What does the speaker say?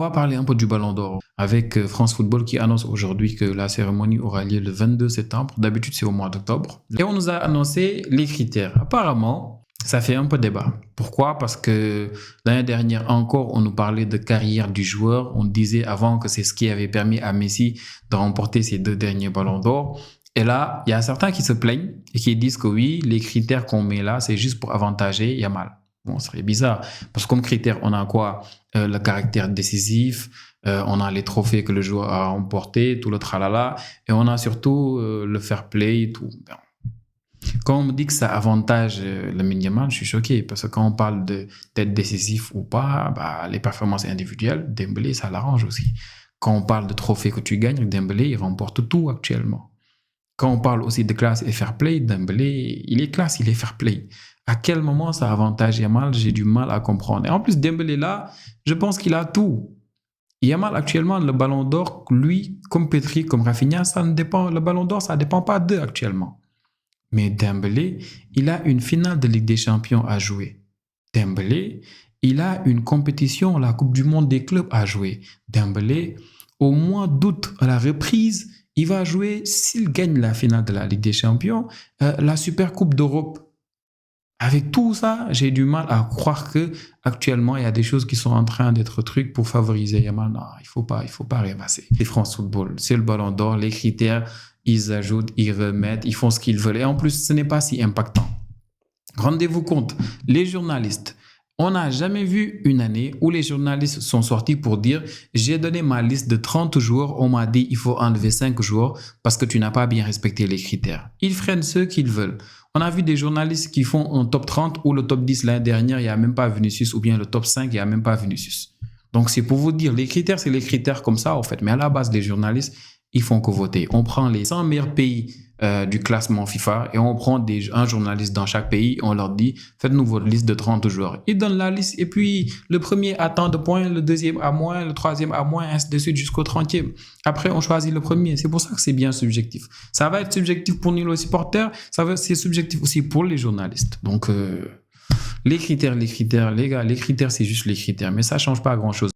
On va parler un peu du Ballon d'Or avec France Football qui annonce aujourd'hui que la cérémonie aura lieu le 22 septembre. D'habitude, c'est au mois d'octobre. Et on nous a annoncé les critères. Apparemment, ça fait un peu débat. Pourquoi? Parce que l'année dernière encore, on nous parlait de carrière du joueur. On disait avant que c'est ce qui avait permis à Messi de remporter ses 2 derniers Ballons d'Or. Et là, il y a certains qui se plaignent et qui disent que oui, les critères qu'on met là, c'est juste pour avantager Yamal. Bon, ce serait bizarre. Parce que comme critère, on a quoi? Le caractère décisif, on a les trophées que le joueur a remportés, tout le tralala, et on a surtout le fair play, tout. Bon. Quand on me dit que ça avantage le minimal, je suis choqué, parce que quand on parle d'être décisif ou pas, bah, les performances individuelles, Dembélé, ça l'arrange aussi. Quand on parle de trophées que tu gagnes, Dembélé, il remporte tout actuellement. Quand on parle aussi de classe et fair play, Dembélé, il est classe, il est fair play. À quel moment ça avantage Yamal? J'ai du mal à comprendre. Et en plus, Dembélé là, je pense qu'il a tout. Yamal actuellement, le Ballon d'Or, lui, comme Pedri, comme Rafinha, ça ne dépend. Le Ballon d'Or, ça ne dépend pas d'eux actuellement. Mais Dembélé, il a une finale de Ligue des Champions à jouer. Dembélé, il a une compétition, la Coupe du Monde des clubs à jouer. Dembélé, au mois d'août, à la reprise, il va jouer, s'il gagne la finale de la Ligue des Champions, la Super Coupe d'Europe. Avec tout ça, j'ai du mal à croire que actuellement il y a des choses qui sont en train d'être trucs pour favoriser Yamal. Non, il faut pas rêvasser. C'est France Football, c'est le Ballon d'Or, les critères, ils ajoutent, ils remettent, ils font ce qu'ils veulent. Et en plus, ce n'est pas si impactant. Rendez-vous compte, les journalistes, on n'a jamais vu une année où les journalistes sont sortis pour dire « J'ai donné ma liste de 30 joueurs, on m'a dit il faut enlever 5 joueurs parce que tu n'as pas bien respecté les critères. » Ils freinent ceux qu'ils veulent. On a vu des journalistes qui font un top 30 ou le top 10 l'année dernière, il n'y a même pas Vinicius, ou bien le top 5, il n'y a même pas Vinicius. Donc c'est pour vous dire, les critères, c'est les critères comme ça en fait. Mais à la base, les journalistes, ils font que voter. On prend les 100 meilleurs pays du classement FIFA et on prend un journaliste dans chaque pays et on leur dit faites-nous votre liste de 30 joueurs. Ils donnent la liste et puis le premier a tant de points, le deuxième a moins, le troisième a moins, ainsi de suite jusqu'au 30e. Après, on choisit le premier. C'est pour ça que c'est bien subjectif. Ça va être subjectif pour nous les supporters, c'est subjectif aussi pour les journalistes. Donc, les critères, les gars, les critères, c'est juste les critères, mais ça ne change pas grand-chose.